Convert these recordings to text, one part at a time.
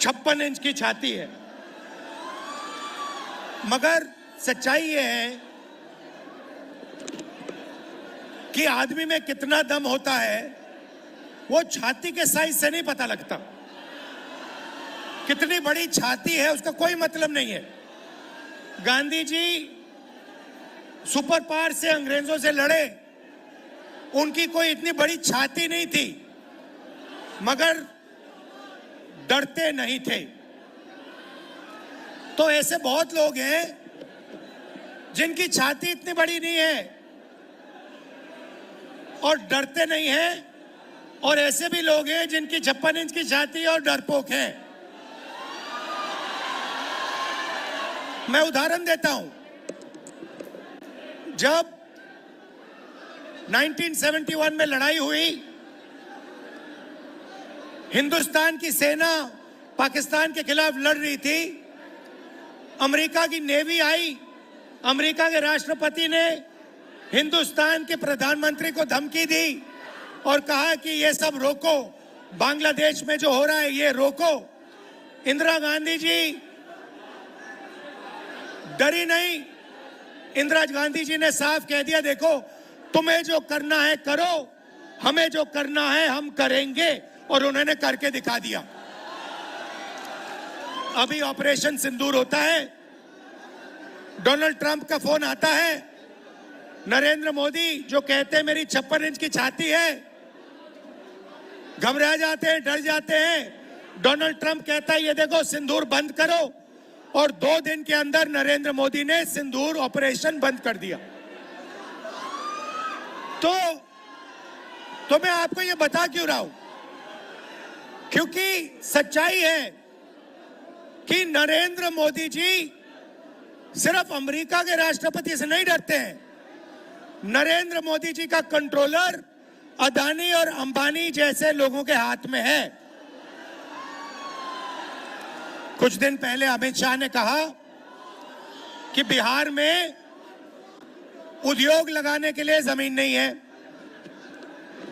56 inch की छाती है। मगर सच्चाई ये है कि आदमी में कितना दम होता है वो छाती के साइज से नहीं पता लगता। कितनी बड़ी छाती है उसका कोई मतलब नहीं है। गांधी जी सुपर पावर से अंग्रेजों से लड़े, उनकी कोई इतनी बड़ी छाती नहीं थी, मगर डरते नहीं थे। तो ऐसे बहुत लोग हैं जिनकी छाती इतनी बड़ी नहीं है और डरते नहीं हैं, और ऐसे भी लोग हैं जिनकी 56 इंच की छाती और डरपोक हैं। मैं उदाहरण देता हूं। जब 1971 में लड़ाई हुई, हिंदुस्तान की सेना पाकिस्तान के खिलाफ लड़ रही थी, अमेरिका की नेवी आई, अमेरिका के राष्ट्रपति ने हिंदुस्तान के प्रधानमंत्री को धमकी दी और कहा कि ये सब रोको, बांग्लादेश में जो हो रहा है ये रोको। इंदिरा गांधी जी डरी नहीं। इंदिरा गांधी जी ने साफ कह दिया, देखो तुम्हें जो करना है करो, हमें जो करना है हम करेंगे, और उन्होंने करके दिखा दिया। अभी ऑपरेशन सिंदूर होता है, डोनाल्ड ट्रंप का फोन आता है, नरेंद्र मोदी जो कहते हैं मेरी 56 इंच की छाती है, घबरा जाते हैं, डर जाते हैं। डोनाल्ड ट्रंप कहता है ये देखो सिंदूर बंद करो, और 2 दिन के अंदर नरेंद्र मोदी ने सिंदूर ऑपरेशन बंद कर दिया। तो मैं आपको ये बता क्यों रहा हूं, क्योंकि सच्चाई है कि नरेंद्र मोदी जी सिर्फ अमेरिका के राष्ट्रपति से नहीं डरते हैं। नरेंद्र मोदी जी का कंट्रोलर अदानी और अंबानी जैसे लोगों के हाथ में है। कुछ दिन पहले अमित शाह ने कहा कि बिहार में उद्योग लगाने के लिए जमीन नहीं है।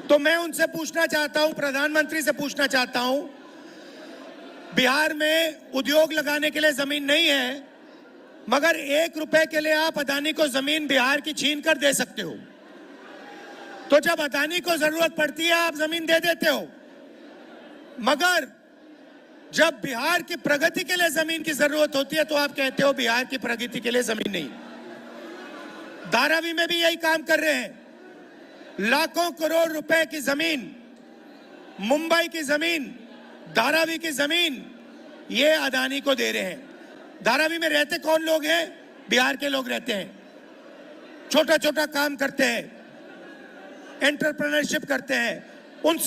तो मैं उनसे पूछना चाहता हूं, प्रधानमंत्री से पूछना चाहता हूं, बिहार में उद्योग लगाने के लिए जमीन नहीं है, मगर 1 रुपए के लिए आप अदानी को जमीन बिहार की छीन कर दे सकते हो। तो जब अदानी को जरूरत पड़ती है आप जमीन दे देते हो, मगर जब बिहार की प्रगति के लिए जमीन की जरूरत होती है तो आप कहते हो बिहार की प्रगति के लिए जमीन नहीं। धारावी में भी यही काम कर रहे हैं। लाखों करोड़ रुपए की जमीन, मुंबई की जमीन, धारावी की जमीन ये अदानी को दे रहे हैं। धारावी में रहते कौन लोग हैं? बिहार के लोग रहते हैं, छोटा छोटा काम करते हैं, एंटरप्रेन्योरशिप करते हैं। उन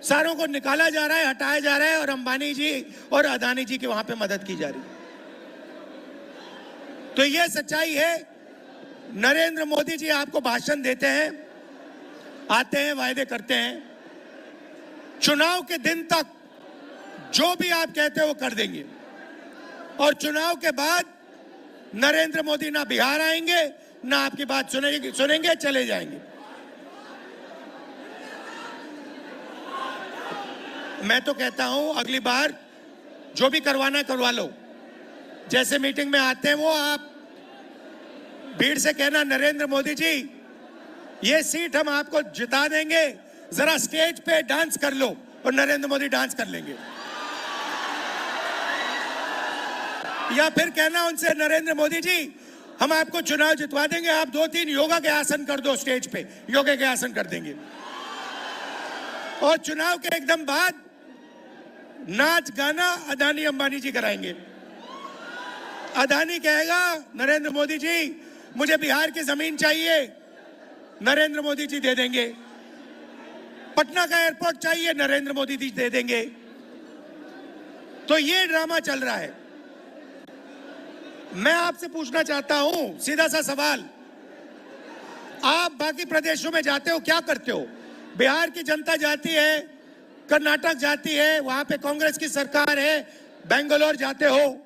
सारों को निकाला जा रहा है, हटाया जा रहा है, और अंबानी जी और अदानी जी की वहां पे मदद की जा रही है। तो यह सच्चाई है। नरेंद्र मोदी जी आपको भाषण देते हैं, आते हैं, वायदे करते हैं, चुनाव के दिन तक जो भी आप कहते हो वो कर देंगे, और चुनाव के बाद नरेंद्र मोदी ना बिहार आएंगे, ना आपकी बात सुनेंगे, चले जाएंगे। मैं तो कहता हूं अगली बार जो भी करवाना करवा लो। जैसे मीटिंग में आते हैं वो आप भीड़ से कहना, नरेंद्र मोदी जी ये सीट हम आपको जिता देंगे, जरा स्टेज पे डांस कर लो, और नरेंद्र मोदी डांस कर लेंगे। या फिर कहना उनसे, नरेंद्र मोदी जी हम आपको चुनाव जितवा देंगे, आप 2-3 योगा के आसन कर दो, स्टेज पे योगा के आसन कर देंगे। और चुनाव के एकदम बाद नाच गाना अदानी अंबानी जी कराएंगे। अदानी कहेगा नरेंद्र मोदी जी मुझे बिहार की जमीन चाहिए, नरेंद्र मोदी जी दे देंगे। पटना का एयरपोर्ट चाहिए, नरेंद्र मोदी जी दे देंगे। तो ये ड्रामा चल रहा है। मैं आपसे पूछना चाहता हूं सीधा सा सवाल, आप बाकी प्रदेशों में जाते हो, क्या करते हो? बिहार की जनता जाती है, कर्नाटक जाती है, वहां पे कांग्रेस की सरकार है, बेंगलोर जाते हो,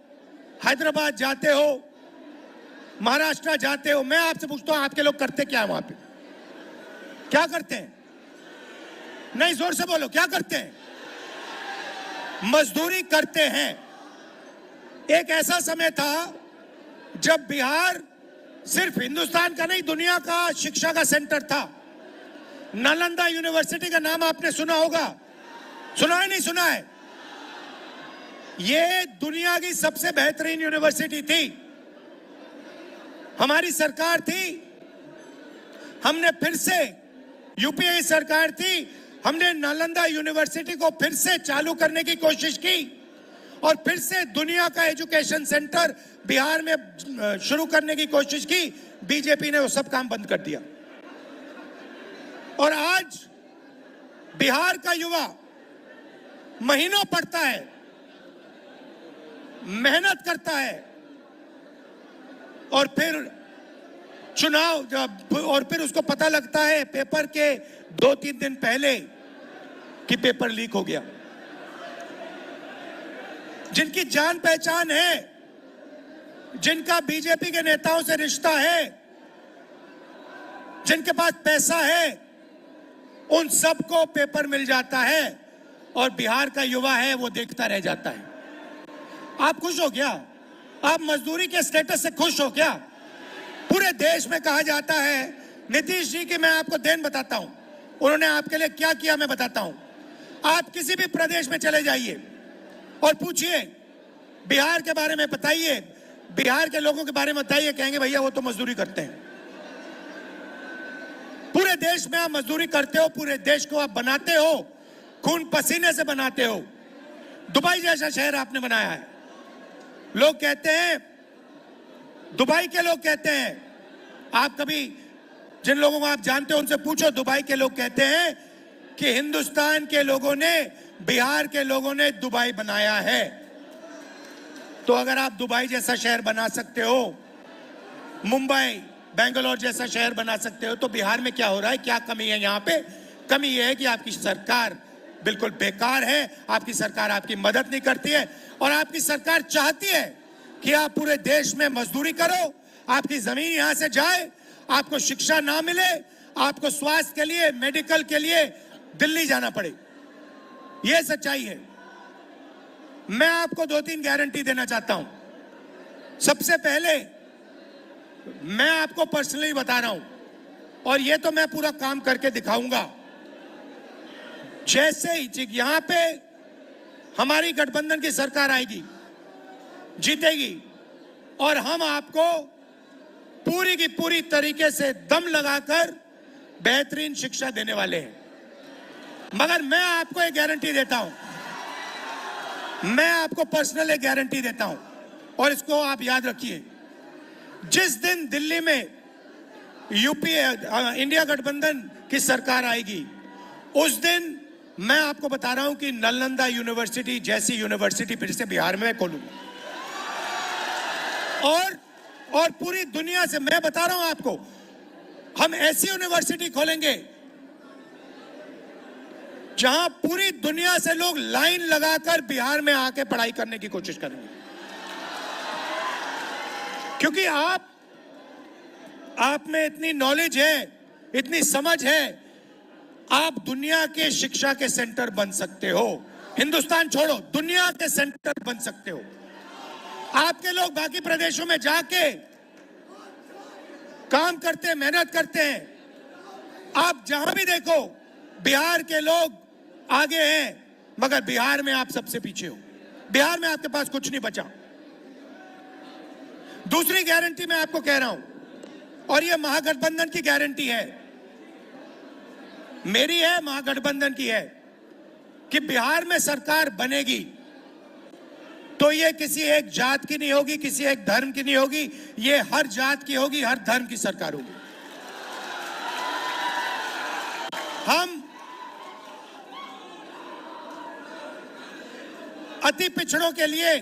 हैदराबाद जाते हो, महाराष्ट्र जाते हो। मैं आपसे पूछता हूं आपके लोग करते क्या वहां पे? क्या करते हैं? नहीं, जोर से बोलो, क्या करते हैं? मजदूरी करते हैं। एक ऐसा समय था जब बिहार सिर्फ हिंदुस्तान का नहीं, दुनिया का शिक्षा का सेंटर था। नालंदा यूनिवर्सिटी का नाम आपने सुना होगा, सुना है नहीं सुना है? ये दुनिया की सबसे बेहतरीन यूनिवर्सिटी थी। हमारी सरकार थी, हमने फिर से, यूपीए की सरकार थी, हमने नालंदा यूनिवर्सिटी को फिर से चालू करने की कोशिश की और फिर से दुनिया का एजुकेशन सेंटर बिहार में शुरू करने की कोशिश की। बीजेपी ने वो सब काम बंद कर दिया और आज बिहार का युवा महीनों पढ़ता है, मेहनत करता है और फिर चुनाव जब, और फिर उसको पता लगता है पेपर के 2-3 दिन पहले कि पेपर लीक हो गया। जिनकी जान पहचान है, जिनका बीजेपी के नेताओं से रिश्ता है, जिनके पास पैसा है, उन सबको पेपर मिल जाता है और बिहार का युवा है वो देखता रह जाता है। आप खुश हो क्या? आप मजदूरी के स्टेटस से खुश हो क्या? पूरे देश में कहा जाता है नीतीश जी की, मैं आपको देन बताता हूं, उन्होंने आपके लिए क्या किया मैं बताता हूं। आप किसी भी प्रदेश में चले जाइए और पूछिए बिहार के बारे में, बताइए बिहार के लोगों के बारे में बताइए, कहेंगे भैया वो तो मजदूरी करते हैं। पूरे देश में आप मजदूरी करते हो, पूरे देश को आप बनाते हो, खून पसीने से बनाते हो। दुबई जैसा शहर आपने बनाया है। लोग कहते हैं, दुबई के लोग कहते हैं, आप कभी जिन लोगों को आप जानते हो उनसे पूछो, दुबई के लोग कहते हैं कि हिंदुस्तान के लोगों ने, बिहार के लोगों ने दुबई बनाया है। तो अगर आप दुबई जैसा शहर बना सकते हो, मुंबई, बेंगलोर जैसा शहर बना सकते हो, तो बिहार में क्या हो रहा है? क्या कमी है यहाँ पे? कमी यह है कि आपकी सरकार बिल्कुल बेकार है, आपकी सरकार आपकी मदद नहीं करती है और आपकी सरकार चाहती है कि आप पूरे देश में मजदूरी करो, आपकी जमीन यहां से जाए, आपको शिक्षा ना मिले, आपको स्वास्थ्य के लिए, मेडिकल के लिए दिल्ली जाना पड़े। यह सच्चाई है। मैं आपको 2-3 गारंटी देना चाहता हूं। सबसे पहले मैं आपको पर्सनली बता रहा हूं और यह तो मैं पूरा काम करके दिखाऊंगा। जैसे ही यहां पे हमारी गठबंधन की सरकार आएगी, जीतेगी, और हम आपको पूरी की पूरी तरीके से दम लगाकर बेहतरीन शिक्षा देने वाले हैं। मगर मैं आपको एक गारंटी देता हूं, मैं आपको पर्सनल एक गारंटी देता हूं और इसको आप याद रखिए। जिस दिन दिल्ली में यूपीए, इंडिया गठबंधन की सरकार आएगी, उस दिन मैं आपको बता रहा हूं कि नालंदा यूनिवर्सिटी जैसी यूनिवर्सिटी फिर से बिहार में खोलूंगा। और पूरी दुनिया से मैं बता रहा हूं आपको, हम ऐसी यूनिवर्सिटी खोलेंगे जहां पूरी दुनिया से लोग लाइन लगाकर बिहार में आके पढ़ाई करने की कोशिश करेंगे। क्योंकि आप में इतनी नॉलेज है, इतनी समझ है, आप दुनिया के शिक्षा के सेंटर बन सकते हो। हिंदुस्तान छोड़ो, दुनिया के सेंटर बन सकते हो। आपके लोग बाकी प्रदेशों में जाके काम करते हैं, मेहनत करते हैं। आप जहां भी देखो बिहार के लोग आगे हैं, मगर बिहार में आप सबसे पीछे हो। बिहार में आपके पास कुछ नहीं बचा। दूसरी गारंटी मैं आपको कह रहा हूं, और यह महागठबंधन की गारंटी है, मेरी है, महागठबंधन की है, कि बिहार में सरकार बनेगी तो ये किसी एक जात की नहीं होगी, किसी एक धर्म की नहीं होगी, ये हर जात की होगी, हर धर्म की सरकार होगी। हम अति पिछड़ों के लिए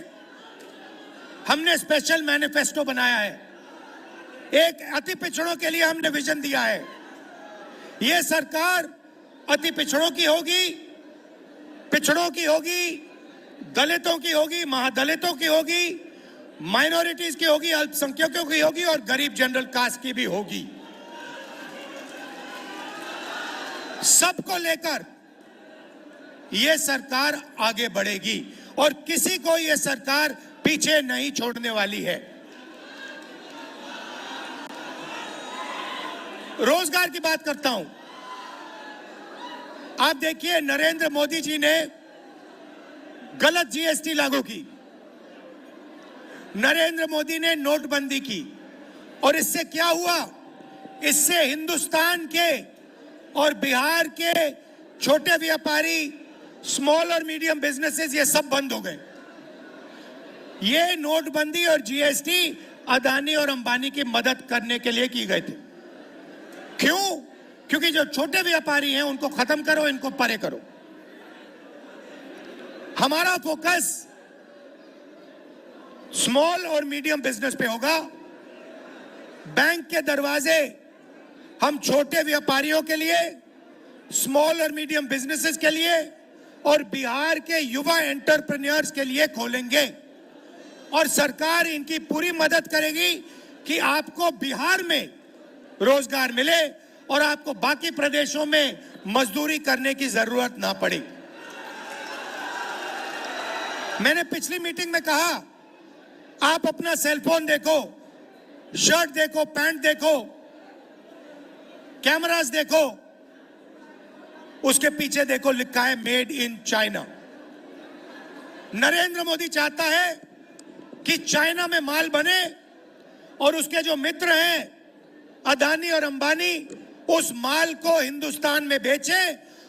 हमने स्पेशल मैनिफेस्टो बनाया है। एक अति पिछड़ों के लिए हमने विजन दिया है। यह सरकार अति पिछड़ों की होगी, पिछड़ों की होगी, दलितों की होगी, महादलितों की होगी, माइनॉरिटीज की होगी, अल्पसंख्यकों की होगी और गरीब जनरल कास्ट की भी होगी। सबको लेकर यह सरकार आगे बढ़ेगी। और किसी को यह सरकार पीछे नहीं छोड़ने वाली है। रोजगार की बात करता हूं। आप देखिए, नरेंद्र मोदी जी ने गलत जीएसटी लागू की, नरेंद्र मोदी ने नोटबंदी की, और इससे क्या हुआ? इससे हिंदुस्तान के और बिहार के छोटे व्यापारी, स्मॉल और मीडियम बिजनेसेस, ये सब बंद हो गए। ये नोटबंदी और जीएसटी अदानी और अंबानी की मदद करने के लिए की गए थे। क्यों? क्योंकि जो छोटे व्यापारी हैं उनको खत्म करो, इनको परे करो। हमारा फोकस स्मॉल और मीडियम बिजनेस पे होगा। बैंक के दरवाजे हम छोटे व्यापारियों के लिए, स्मॉल और मीडियम बिजनेसेस के लिए और बिहार के युवा एंटरप्रेन्योर्स के लिए खोलेंगे, और सरकार इनकी पूरी मदद करेगी कि आपको बिहार में रोजगार मिले और आपको बाकी प्रदेशों में मजदूरी करने की जरूरत ना पड़े। मैंने पिछली मीटिंग में कहा, आप अपना सेलफोन देखो, शर्ट देखो, पैंट देखो, कैमरास देखो, उसके पीछे देखो लिखा है made in China. Narendra Modi चाहता है कि चाइना में माल बने और उसके जो मित्र हैं अदानी और अंबानी उस माल को हिंदुस्तान में बेचे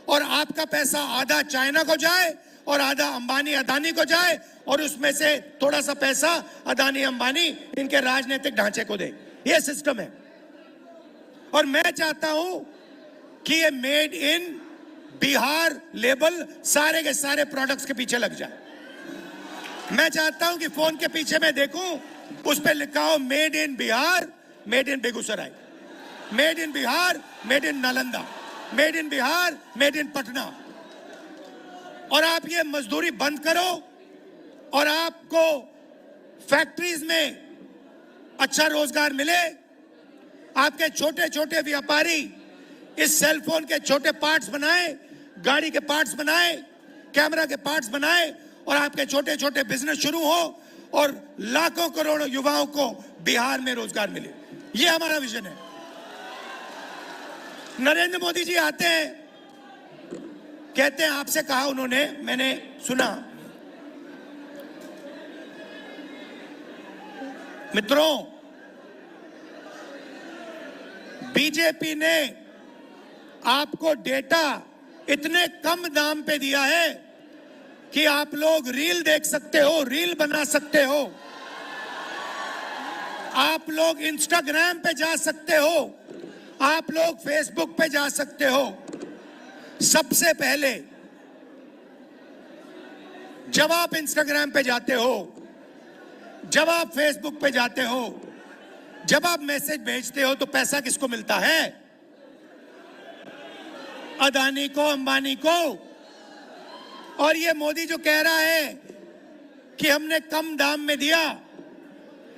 और आपका पैसा आधा चाइना को जाए और आधा अंबानी अदानी को जाए, और उसमें से थोड़ा सा पैसा अदानी अंबानी इनके राजनीतिक ढांचे को दे। ये सिस्टम है। और मैं चाहता हूं कि ये मेड इन बिहार लेबल सारे के सारे प्रोडक्ट्स के पीछे लग जाए। मैं चाहता हूं कि फोन के पीछे मैं देखूं, उस पर लिखा हो made in Bihar, made in Begusarai, made in Bihar, made in Nalanda, made in Bihar, made in Patna. और आप ये मजदूरी बंद करो और आपको फैक्ट्रीज में अच्छा रोजगार मिले। आपके छोटे छोटे व्यापारी इस सेलफोन के छोटे पार्ट्स बनाए, गाड़ी के पार्ट्स बनाए, कैमरा के पार्ट्स बनाए, और आपके छोटे छोटे बिजनेस शुरू हो और लाखों करोड़ों युवाओं को बिहार में रोजगार मिले। ये हमारा विजन है। नरेंद्र मोदी जी आते हैं, कहते हैं, आपसे कहा उन्होंने, मैंने सुना, मित्रों, बीजेपी ने आपको डेटा इतने कम दाम पे दिया है कि आप लोग रील देख सकते हो, रील बना सकते हो, आप लोग इंस्टाग्राम पे जा सकते हो, आप लोग फेसबुक पे जा सकते हो। सबसे पहले जब आप इंस्टाग्राम पे जाते हो, जब आप फेसबुक पे जाते हो, जब आप मैसेज भेजते हो, तो पैसा किसको मिलता है? अदानी को, अंबानी को। और ये मोदी जो कह रहा है कि हमने कम दाम में दिया,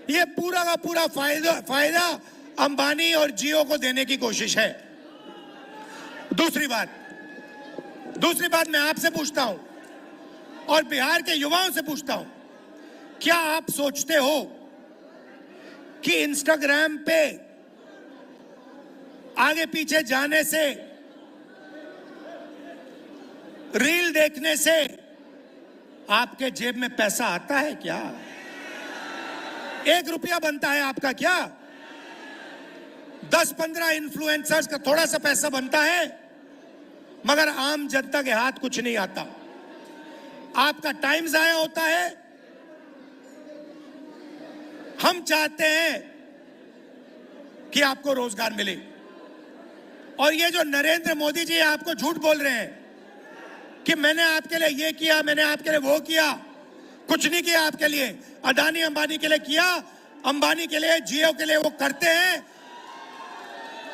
ये पूरा का पूरा फायदा अंबानी और जियो को देने की कोशिश है। दूसरी बात मैं आपसे पूछता हूं और बिहार के युवाओं से पूछता हूं, क्या आप सोचते हो कि इंस्टाग्राम पे आगे पीछे जाने से, रील देखने से आपके जेब में पैसा आता है क्या? 1 रुपया बनता है आपका क्या? 10-15 इन्फ्लुएंसर्स का थोड़ा सा पैसा बनता है, मगर आम जनता के हाथ कुछ नहीं आता। आपका टाइम जाया होता है। हम चाहते हैं कि आपको रोजगार मिले, और ये जो नरेंद्र मोदी जी आपको झूठ बोल रहे हैं कि मैंने आपके लिए ये किया, मैंने आपके लिए वो किया, कुछ नहीं किया आपके लिए। अदानी अंबानी के लिए किया, अंबानी के लिए, जियो के लिए वो करते हैं।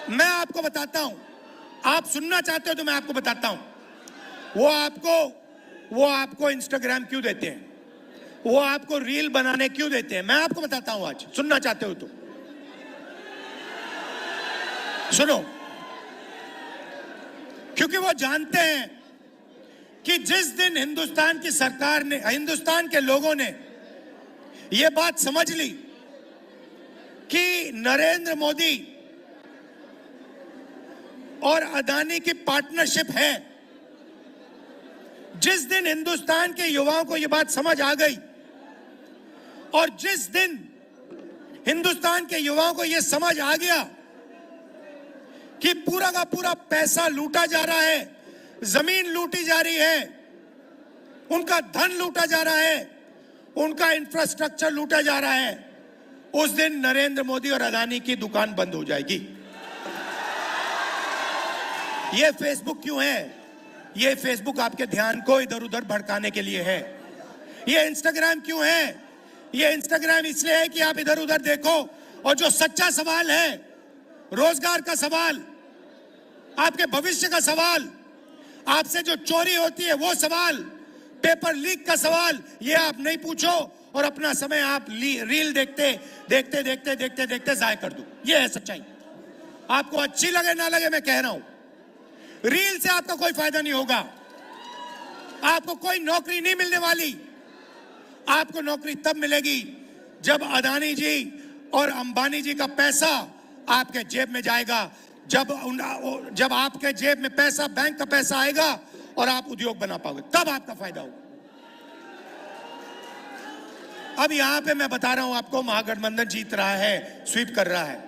मैं आपको बताता हूं, आप सुनना चाहते हो तो मैं आपको बताता हूं, वो आपको इंस्टाग्राम क्यों देते हैं, वो आपको रील बनाने क्यों देते हैं, मैं आपको बताता हूं। आज सुनना चाहते हो तो सुनो। क्योंकि वो जानते हैं कि जिस दिन हिंदुस्तान की सरकार ने, हिंदुस्तान के लोगों ने यह बात समझ ली कि नरेंद्र मोदी और अदानी की पार्टनरशिप है, जिस दिन हिंदुस्तान के युवाओं को यह बात समझ आ गई और जिस दिन हिंदुस्तान के युवाओं को यह समझ आ गया कि पूरा का पूरा पैसा लूटा जा रहा है, जमीन लूटी जा रही है, उनका धन लूटा जा रहा है, उनका इंफ्रास्ट्रक्चर लूटा जा रहा है, उस दिन नरेंद्र मोदी और अदानी की दुकान बंद हो जाएगी। यह फेसबुक क्यों है? यह फेसबुक आपके ध्यान को इधर उधर भड़काने के लिए है। यह इंस्टाग्राम क्यों है? यह इंस्टाग्राम इसलिए है कि आप इधर उधर देखो और जो सच्चा सवाल है, रोजगार का सवाल, आपके भविष्य का सवाल, आपसे जो चोरी होती है वो सवाल, पेपर लीक का सवाल, ये आप नहीं पूछो और अपना समय आप रील देखते देखते देखते देखते देखते जाया कर दो। ये है सच्चाई। आपको अच्छी लगे ना लगे, मैं कह रहा हूं, रील से आपका कोई फायदा नहीं होगा, आपको कोई नौकरी नहीं मिलने वाली। आपको नौकरी तब मिलेगी जब अदानी जी और अंबानी जी का पैसा आपके जेब में जाएगा, जब आपके जेब में पैसा, बैंक का पैसा आएगा और आप उद्योग बना पाओगे, तब आपका फायदा होगा। अब यहां पे मैं बता रहा हूं आपको, महागठबंधन जीत रहा है, स्वीप कर रहा है,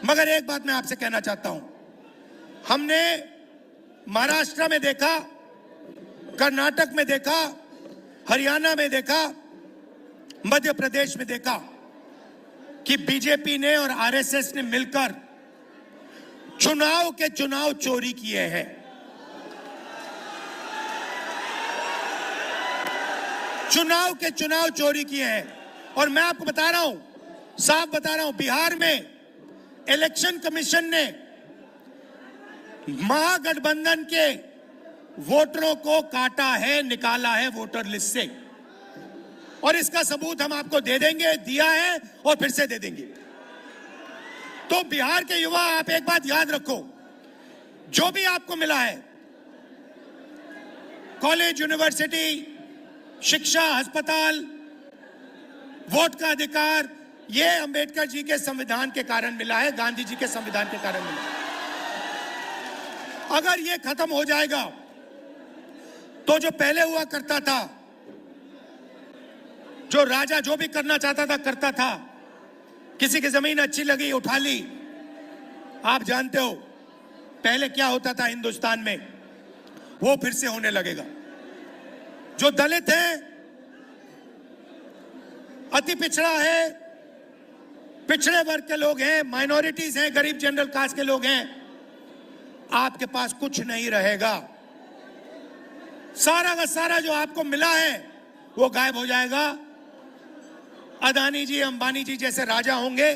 मगर एक बात मैं आपसे कहना चाहता हूं, हमने महाराष्ट्र में देखा, कर्नाटक में देखा, हरियाणा में देखा, मध्य प्रदेश में देखा कि बीजेपी ने और आरएसएस ने मिलकर चुनाव के चुनाव चोरी किए हैं। चुनाव के चुनाव चोरी किए हैं। और मैं आपको बता रहा हूं, साफ बता रहा हूं, बिहार में इलेक्शन कमीशन ने महागठबंधन के वोटरों को काटा है, निकाला है वोटर लिस्ट से, और इसका सबूत हम आपको दे देंगे, दिया है और फिर से दे देंगे। तो बिहार के युवा, आप एक बात याद रखो, जो भी आपको मिला है, कॉलेज, यूनिवर्सिटी, शिक्षा, अस्पताल, वोट का अधिकार, यह अंबेडकर जी के संविधान के कारण मिला है, गांधी जी के संविधान के कारण मिला है। अगर यह खत्म हो जाएगा तो जो पहले हुआ करता था, जो राजा जो भी करना चाहता था करता था, किसी की जमीन अच्छी लगी उठा ली। आप जानते हो पहले क्या होता था हिंदुस्तान में, वो फिर से होने लगेगा। जो दलित है, अति पिछड़ा है, पिछड़े वर्ग के लोग हैं, माइनॉरिटीज हैं, गरीब जनरल कास्ट के लोग हैं, आपके पास कुछ नहीं रहेगा। सारा का सारा जो आपको मिला है वो गायब हो जाएगा। अदानी जी, अंबानी जी जैसे राजा होंगे,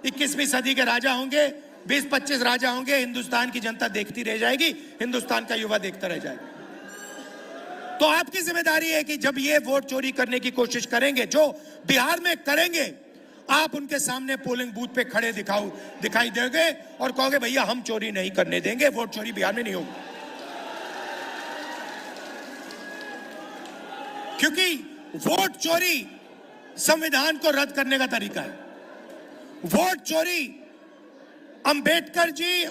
21वीं सदी के राजा होंगे, 20-25 राजा होंगे, हिंदुस्तान की जनता देखती रह जाएगी, हिंदुस्तान का युवा देखता रह जाएगा। तो आपकी जिम्मेदारी है कि जब ये वोट चोरी करने की कोशिश करेंगे, जो बिहार में करेंगे, आप उनके सामने पोलिंग बूथ पे खड़े दिखाई देंगे और कहोगे भैया हम चोरी नहीं करने देंगे, वोट चोरी बिहार में नहीं होगी। क्योंकि वोट चोरी संविधान को रद्द करने का तरीका है। वोट चोरी अंबेडकर जी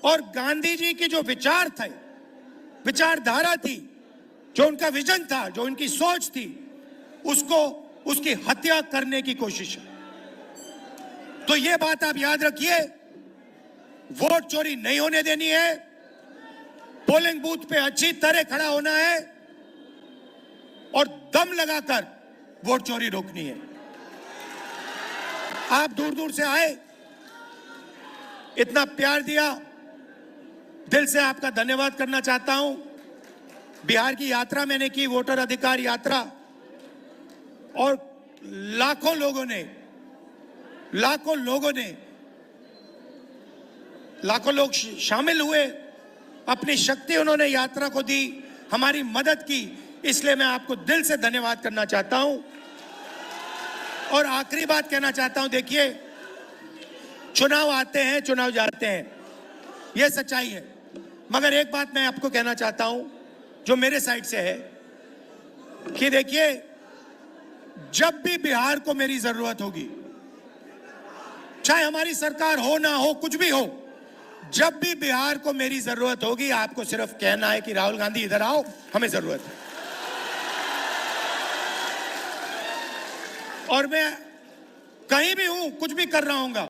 और गांधी जी की जो विचार थे, विचारधारा थी, जो उनका विजन था, जो उनकी सोच थी, उसकी हत्या करने की कोशिश है। तो यह बात आप याद रखिए, वोट चोरी नहीं होने देनी है, पोलिंग बूथ पे अच्छी तरह खड़ा होना है और दम लगाकर वोट चोरी रोकनी है। आप दूर दूर से आए, इतना प्यार दिया, दिल से आपका धन्यवाद करना चाहता हूं। बिहार की यात्रा मैंने की, वोटर अधिकार यात्रा, और लाखों लोग शामिल हुए, अपनी शक्ति उन्होंने यात्रा को दी, हमारी मदद की, इसलिए मैं आपको दिल से धन्यवाद करना चाहता हूं। और आखिरी बात कहना चाहता हूं, देखिए, चुनाव आते हैं, चुनाव जाते हैं, यह सच्चाई है, मगर एक बात मैं आपको कहना चाहता हूं, जो मेरे साइड से है कि देखिए, जब भी बिहार को मेरी जरूरत होगी, चाहे हमारी सरकार हो ना हो, कुछ भी हो, जब भी बिहार को मेरी जरूरत होगी, आपको सिर्फ कहना है कि राहुल गांधी इधर आओ, हमें जरूरत है। और मैं कहीं भी हूं, कुछ भी कर रहा हूंगा,